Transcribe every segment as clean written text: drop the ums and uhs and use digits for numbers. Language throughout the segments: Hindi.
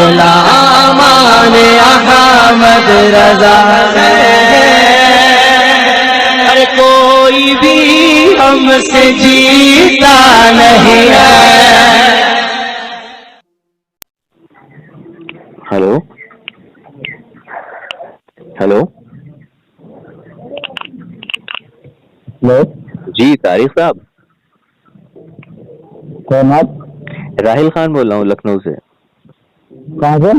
गुलामान अहमद रजा है। हर कोई भी हमसे जीता नहीं है। हेलो हेलो हेलो जी तारिक साहब, कौन आप? राहिल खान बोल रहा हूँ लखनऊ से। कहाँ से?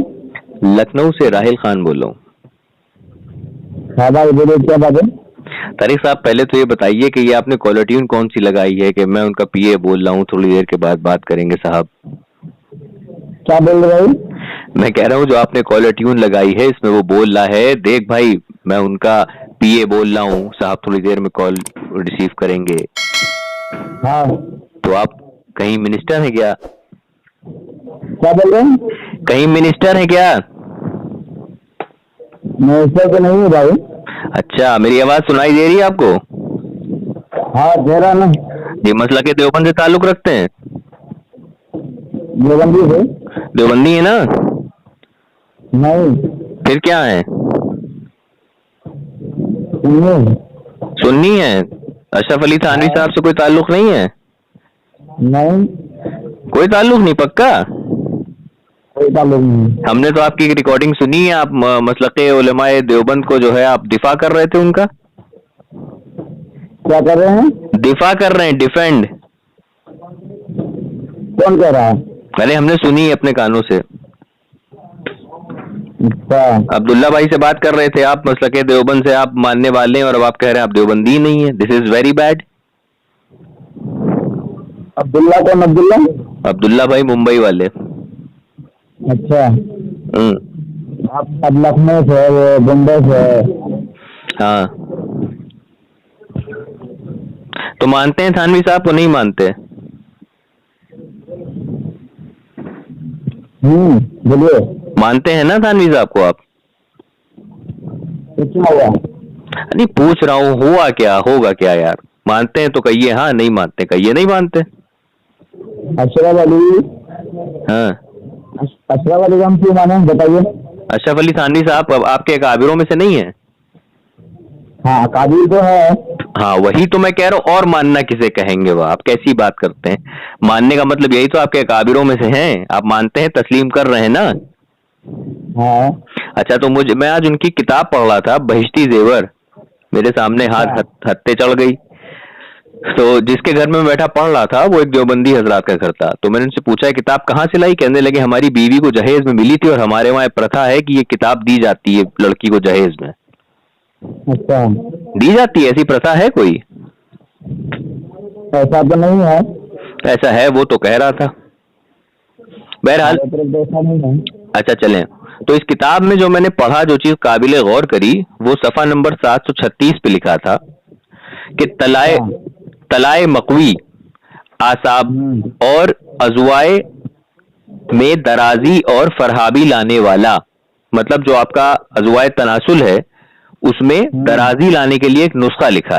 लखनऊ से राहिल खान बोल रहा हूँ। हाँ भाई बोलो, क्या बात है? तारिक साहब, पहले तो ये बताइए कि ये आपने कॉलर ट्यून कौन सी लगाई है कि मैं उनका पीए बोल रहा हूँ, थोड़ी देर के बाद बात करेंगे साहब। क्या बोल रहे भाई? मैं कह रहा हूँ जो आपने कॉलर ट्यून लगाई है इसमें वो बोल रहा है, देख भाई मैं उनका पीए बोल रहा हूँ साहब, थोड़ी देर में कॉल रिसीव करेंगे। हाँ, तो आप कहीं मिनिस्टर है क्या? क्या बोल रहे हैं? कहीं मिनिस्टर है क्या? मैं ऐसा तो नहीं हूँ भाई। अच्छा, मेरी आवाज सुनाई दे रही है आपको? हाँ दे रहा ना। ये मसला के देवबंद से ताल्लुक रखते हैं? देवबंदी से? देवबंदी है ना? नहीं। फिर क्या है? नहीं। सुन्नी है? अशरफ अली थानवी साहब से कोई ताल्लुक नहीं है? नहीं, कोई ताल्लुक नहीं पक्का? कोई ताल्लुक नहीं। हमने तो आपकी रिकॉर्डिंग सुनी है, आप मसलके उलमाए देवबंद को जो है आप दिफा कर रहे थे उनका। क्या कर रहे हैं? दिफा कर रहे हैं, डिफेंड। कौन कह रहा है? अरे हमने सुनी है अपने कानों से। अच्छा, अब्दुल्ला भाई से बात कर रहे थे आप, मसलके देवबंद से आप मानने वाले हैं और अब आप कह रहे हैं आप देवबंदी ही नहीं है। This is very bad. Abdullah कौन? अब्दुल्ला? अब्दुल्ला भाई मुंबई वाले। अच्छा, आप अब लखनऊ से, वो मुंबई से? हाँ, तो मानते हैं थानवी साहब को नहीं मानते? बोलिए। मानते हैं ना थानवी साहब को आप? तो क्या हुआ? नहीं पूछ रहा हूँ, हुआ क्या, होगा क्या यार? मानते हैं तो कहिए हाँ, नहीं मानते कहिए नहीं मानते। अशरफ अली? हाँ, अशरफ अली हम क्यों माने, बताइए। अशरफ अली थानवी साहब अब आपके काबिरों में से नहीं है? हाँ, काबिल तो है। हाँ वही तो मैं कह रहा हूँ, और मानना किसे कहेंगे? वो आप कैसी बात करते हैं? मानने का मतलब यही तो आपके काबिरों में से हैं, आप मानते हैं, तस्लीम कर रहे हैं ना? हाँ। अच्छा, तो मैं आज उनकी किताब पढ़ रहा था, बहिश्ती जेवर, मेरे सामने हाथ हत्ते चढ़ गई। तो जिसके घर में मैं बैठा पढ़ रहा था वो एक देवबंदी हजरात का घर था। तो मैंने उनसे पूछा किताब कहाँ से लाई? कहने लगे हमारी बीवी को जहेज में मिली थी और हमारे वहाँ प्रथा है कि ये किताब दी जाती है लड़की को जहेज में। अच्छा, दी जाती है, ऐसी प्रथा है कोई? ऐसा तो नहीं है। ऐसा है, वो तो कह रहा था। बहरहाल, ऐसा नहीं है। अच्छा चलें। तो इस किताब में जो मैंने पढ़ा, जो चीज काबिले गौर करी, वो सफा नंबर 736 पे लिखा था कि तलाए मकवी आसाब और अजवाए में दराजी और फरहाबी लाने वाला, मतलब जो आपका अजवाए तनासुल है उसमें दराजी लाने के लिए एक नुस्खा लिखा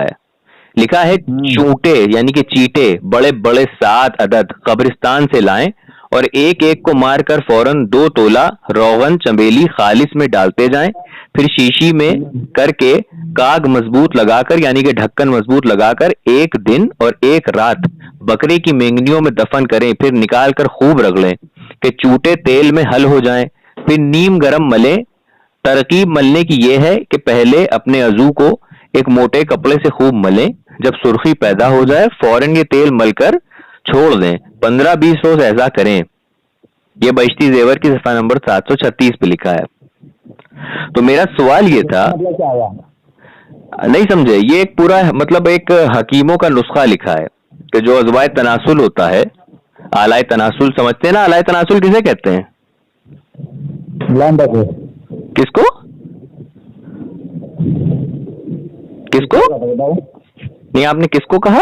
है चूंटे यानी कि चीटे बड़े बड़े 7 अदद कब्रिस्तान से लाएं और एक एक को मारकर फौरन 2 तोला रोगन चमेली खालिस में डालते जाएं, फिर शीशी में करके काग मजबूत लगाकर यानी कि ढक्कन मजबूत लगाकर 1 दिन और 1 रात बकरे की मेंगनियों में दफन करें, फिर निकाल कर खूब रगड़ें कि चूटे तेल में हल हो जाएं, फिर नीम गरम मलें। तरकीब मलने की यह है कि पहले अपने अजू को एक मोटे कपड़े से खूब मलें, जब सुर्खी पैदा हो जाए फौरन ये तेल मलकर छोड़ दें, 15-20 रोज ऐसा करें। ये बहिश्ती जेवर की सफा नंबर 736 पे लिखा है। तो मेरा सवाल ये था, नहीं समझे? ये एक पूरा मतलब एक हकीमों का नुस्खा लिखा है कि जो अजवाए तनासुल होता है, आलाए तनासुल समझते हैं ना? आलाए तनासुल किसे कहते हैं? किसको किसको नहीं, आपने किसको कहा?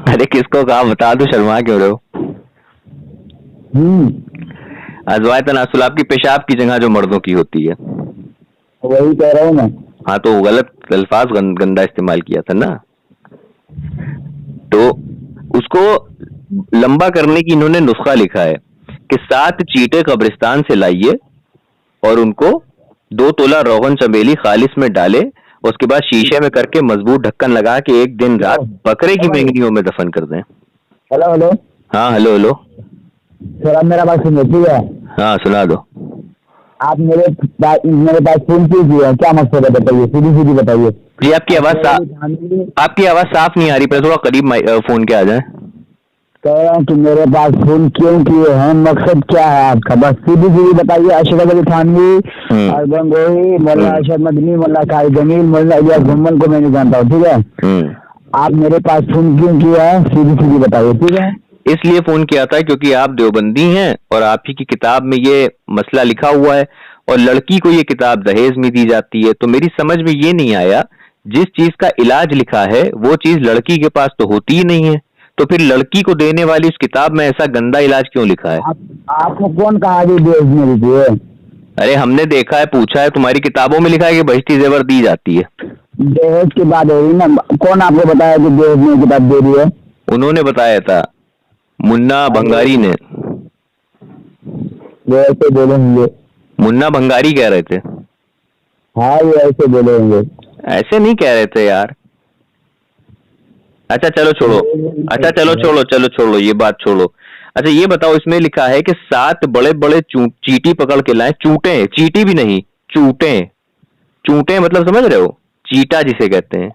अरे किसको कहा बता दो, शर्मा क्यों रहे हो? अजवाए तनासुल आपकी पेशाब की जगह जो मर्दों की होती है, वही कह रहा हूँ मैं। हाँ, तो गलत अल्फाज गंदा इस्तेमाल किया था ना। तो उसको लंबा करने की इन्होंने नुस्खा लिखा है कि 7 चींटे कब्रिस्तान से लाइए और उनको 2 तोला रोगन चमेली खालिस में डाले, उसके बाद शीशे में करके मजबूत ढक्कन लगा के एक दिन रात बकरे की मेंगनियों में दफन कर दें। हेलो हेलो, हाँ हेलो हेलो, सर आप मेरा बात सुनिए, ठीक है? हाँ सुना दो। आप मेरे पास फोन क्यों किए? क्या मकसद है बताइए, सीधी सीधी बताइए। जी आपकी आवाज साफ नहीं आ रही, पर थोड़ा करीब फोन के आ जाए। कह रहा हूँ कि मेरे पास फोन क्यों किए हैं, मकसद क्या है आपका, बस सीधी सीधी बताइए। अशरफ अली थानवी, अरबन गोही, मोल्ला अशरफ मदनी, मोल्ला काई जमील, मोल्ला इलियास घुम्मल को मैं नहीं जानता हूँ, ठीक है? आप मेरे पास फोन क्यों किया है, सीधी सीधी बताइए, ठीक है? इसलिए फोन किया था क्योंकि आप देवबंदी हैं और आप ही की किताब में ये मसला लिखा हुआ है और लड़की को ये किताब दहेज में दी जाती है। तो मेरी समझ में ये नहीं आया, जिस चीज का इलाज लिखा है वो चीज लड़की के पास तो होती ही नहीं है, तो फिर लड़की को देने वाली उस किताब में ऐसा गंदा इलाज क्यों लिखा है? आपको कौन कहा कि दहेज में दी है? अरे हमने देखा है, पूछा है, तुम्हारी किताबों में लिखा है कि बहिश्ती जेवर दी जाती है। दहेज की बात हो रही ना, कौन आपको बताया कि दहेज में किताब दे रही है? उन्होंने बताया था, मुन्ना भंगारी ने। वो ऐसे बोलेंगे, मुन्ना भंगारी कह रहे थे। हाँ ये ऐसे बोलेंगे, ऐसे नहीं कह रहे थे यार। अच्छा चलो छोड़ो, अच्छा चलो छोड़ो ये बात छोड़ो। अच्छा ये बताओ, इसमें लिखा है कि 7 बड़े बड़े चींटी पकड़ के लाए, चूंटे, चींटी भी नहीं, चूंटे मतलब समझ रहे हो, चीटा जिसे कहते हैं,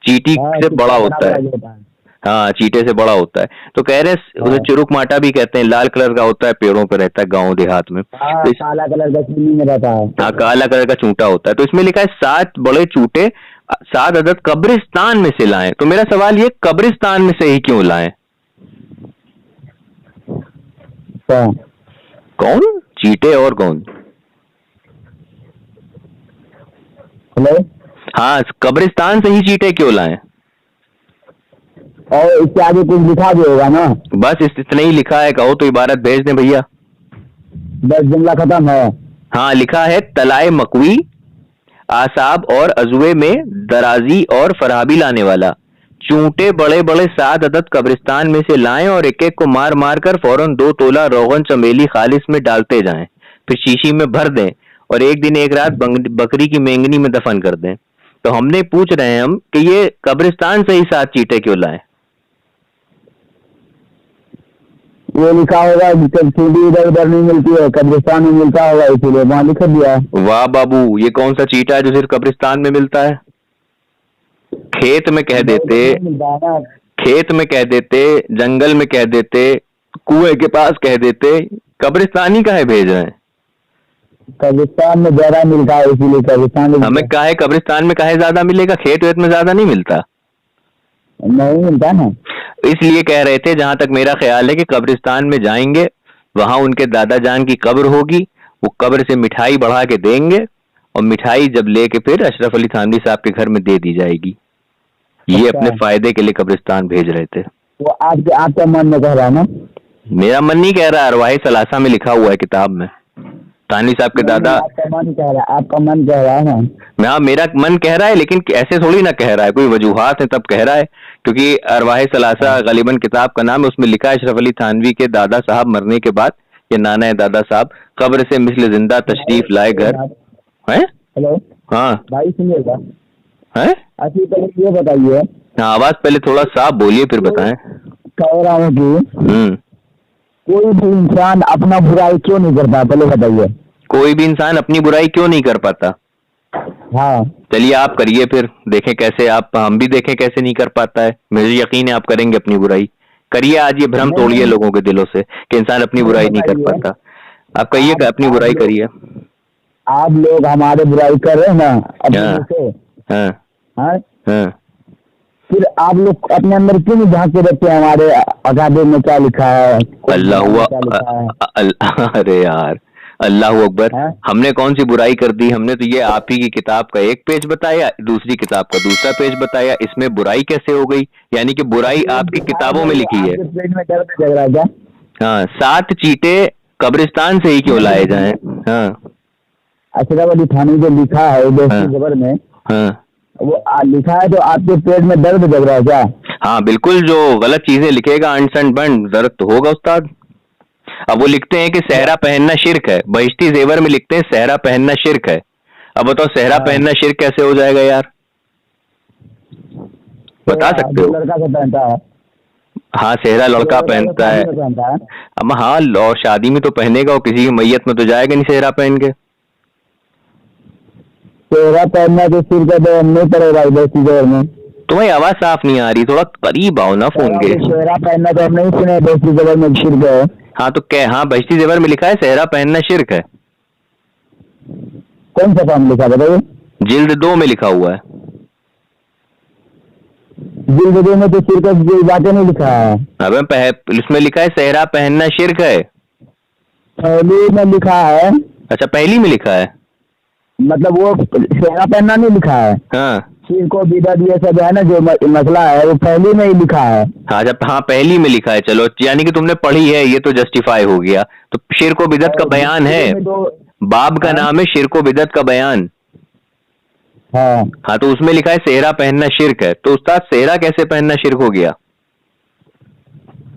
चींटी से बड़ा होता है। हाँ चीटे से बड़ा होता है। तो कह रहे हैं उसे चुरुक माटा भी कहते हैं, लाल कलर का होता है, पेड़ों पर रहता है गांव देहात में। तो काला कलर का चीनी में रहता है। हाँ काला कलर का चूंटा होता है। तो इसमें लिखा है 7 बड़े चूंटे 7 अदद कब्रिस्तान में से लाएं। तो मेरा सवाल ये, कब्रिस्तान में से ही क्यों लाएं? कौन चीटे और कौन? हेलो, हाँ कब्रिस्तान से ही चीटे क्यों लाएं? और इसके आगे कुछ लिखा भी होगा ना? बस इतना ही लिखा है, कहो तो इबारत भेज दें भैया। बस जुमला खत्म है? हाँ लिखा है, तलाए मकवी आसाब और अजुए में दराजी और फराबी लाने वाला, चूंटे बड़े बड़े 7 अदद कब्रिस्तान में से लाएं और एक एक को मार मार कर फौरन 2 तोला रोगन चमेली खालिस में डालते जाएं, फिर शीशी में भर दें और एक दिन एक रात बकरी की मेंगनी में दफन कर दें। तो हमने पूछ रहे हैं हम कि ये कब्रिस्तान से ही 7 चीटे क्यों लाएं? वो लिखा होगा, चींटी इधर उधर नहीं मिलती है, कब्रिस्तान में मिलता होगा, इसीलिए वहाँ लिख दिया है। वाह बाबू, ये कौन सा चीटा है जो सिर्फ कब्रिस्तान में मिलता है? खेत में कह देते, खेत में कह देते, जंगल में कह देते, कुएं के पास कह देते, कब्रिस्तान ही काहे भेज रहे हैं? कब्रिस्तान में ज्यादा मिलता है, इसीलिए कब्रिस्तान में। हमें काहे कब्रिस्तान में काहे ज्यादा मिलेगा? खेत वेत में ज्यादा नहीं मिलता? नहीं मिलता ना, इसलिए कह रहे थे, जहां तक मेरा ख्याल है कि कब्रिस्तान में जाएंगे, वहां उनके दादा जान की कब्र होगी, वो कब्र से मिठाई बढ़ा के देंगे और मिठाई जब लेके फिर अशरफ अली थानवी साहब के घर में दे दी जाएगी। ये अपने फायदे के लिए कब्रिस्तान भेज रहे थे। वो आपका मन में कह रहा है ना? मेरा मन नहीं कह रहा, अरवाही सलासा में लिखा हुआ है किताब में, थानवी साहब के दादा। आपका मन कह रहा है, आपका मन कह रहा है ना? हाँ मेरा मन कह रहा है, लेकिन ऐसे थोड़ी ना कह रहा है, कोई वजूहात है तब कह रहा है, क्योंकि अरवाह सलासा गलीबन किताब का नाम है, उसमें लिखा है अशरफ अली थानवी के दादा साहब मरने के बाद, ये नाना है दादा साहब, कब्र से मिस्ल जिंदा तशरीफ लाए घर है। हेलो, हाँ भाई सुनिएगा है। अच्छा पहले ये बताइए, हाँ आवाज पहले थोड़ा साफ बोलिए फिर बताएं। कह रहा हूँ कि कोई भी इंसान अपना बुराई क्यों नहीं करता, पहले बताइए। कोई भी इंसान अपनी बुराई क्यों नहीं कर पाता? हाँ चलिए आप करिए फिर, देखें कैसे आप, हम भी देखें कैसे नहीं कर पाता है। मुझे यकीन है आप करेंगे अपनी बुराई। करिए आज, ये भ्रम तोड़िए लोगों के दिलों से कि इंसान अपनी बुराई नहीं कर पाता। आप कहिए अपनी बुराई करिए। आप लोग हमारे बुराई कर रहे हैं ना हाँ। फिर आप लोग अपने अंदर क्यों नहीं झांक के रखते हैं हमारे अकादे में क्या लिखा है? अल्लाह हुआ, अरे यार अल्लाह अकबर, हमने कौन सी बुराई कर दी? हमने तो ये आप ही की किताब का एक पेज बताया, दूसरी किताब का दूसरा पेज बताया, इसमें बुराई कैसे हो गई? यानी कि बुराई आपकी किताबों में लिखी है। हाँ 7 चीटे कब्रिस्तान से ही क्यों लाए जाएं? हाँ अशरफ अली थानवी जो लिखा है खबर में, वो लिखा है तो आपके पेट में दर्द जग रहा है क्या? हाँ बिल्कुल, जो गलत चीजें लिखेगा अंट संट बंट दर्द तो होगा उस्ताद। अब वो लिखते हैं कि सहरा पहनना शिर्क है, बहिश्ती जेवर में लिखते हैं सहरा पहनना शिर्क है। अब बताओ सहरा पहनना शिर्क कैसे हो जाएगा यार, बता सकते हो? लड़का से पहनता है। हाँ सेहरा लड़का पहनता है। अब हाँ, और शादी में तो पहनेगा, और किसी की मैयत में तो जाएगा नहीं सेहरा पहन के। सेहरा पहनना तो सिर का तो नहीं पड़ेगा बस्ती जेवर में। तुम्हारी आवाज साफ नहीं आ रही, थोड़ा करीब आओ ना फोन के। सेहरा पहनना तो हम नहीं सुने बस्ती जेवर में शिर्क है। हाँ तो क्या, हाँ बहिश्ती जेवर में लिखा है सहरा पहनना शिर्क है। कौन सा काम लिखा बताइए? जिल्द 2 में लिखा हुआ है। जिल्द 2 में तो शिर्क की बातें नहीं लिखा है। अब इसमें लिखा है सहरा पहनना शिर्क है। पहली में लिखा है। अच्छा पहली में लिखा है, मतलब वो सेहरा पहनना नहीं लिखा है। हाँ सिर को बिदत ये सब है ना जो मसला है वो पहली में ही लिखा है। हाँ जब हाँ पहली में लिखा है, चलो यानी कि तुमने पढ़ी है, ये तो जस्टिफाई हो गया। तो शिर को बिदत का बयान है, बाब का नाम है शिर को बिदत का बयान। हाँ हाँ तो उसमें लिखा है सेहरा पहनना शिर्क है, तो उस्ताद सेहरा कैसे पहनना शिर्क हो गया?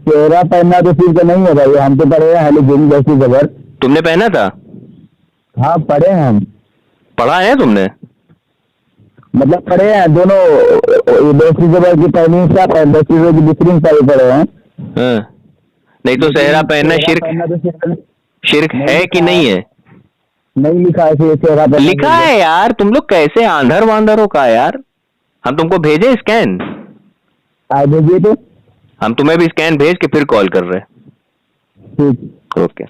सेहरा पहनना तो सिर का नहीं है भाई, हम तो पढ़े हैं लेकिन बस्ती जेवर। तुमने पहना था? हाँ पढ़े हैं हम। पढ़ा है तुमने? मतलब पढ़े हैं दोनों, बस्ती जेवर की पहली हिस्सा बस्ती जेवर की दूसरी हिस्सा भी पढ़े हैं। हाँ। नहीं तो सेहरा पहनना शिर्क है कि नहीं है? नहीं लिखा है सेहरा पहनना। लिखा है यार, तुम लोग कैसे आंधर वांधर हो का यार। हम तुमको भेजे स्कैन? भेजिए तो। हम तुम्हें भी स्कैन भेज के फिर कॉल कर रहे हैं। ठीक। ओके।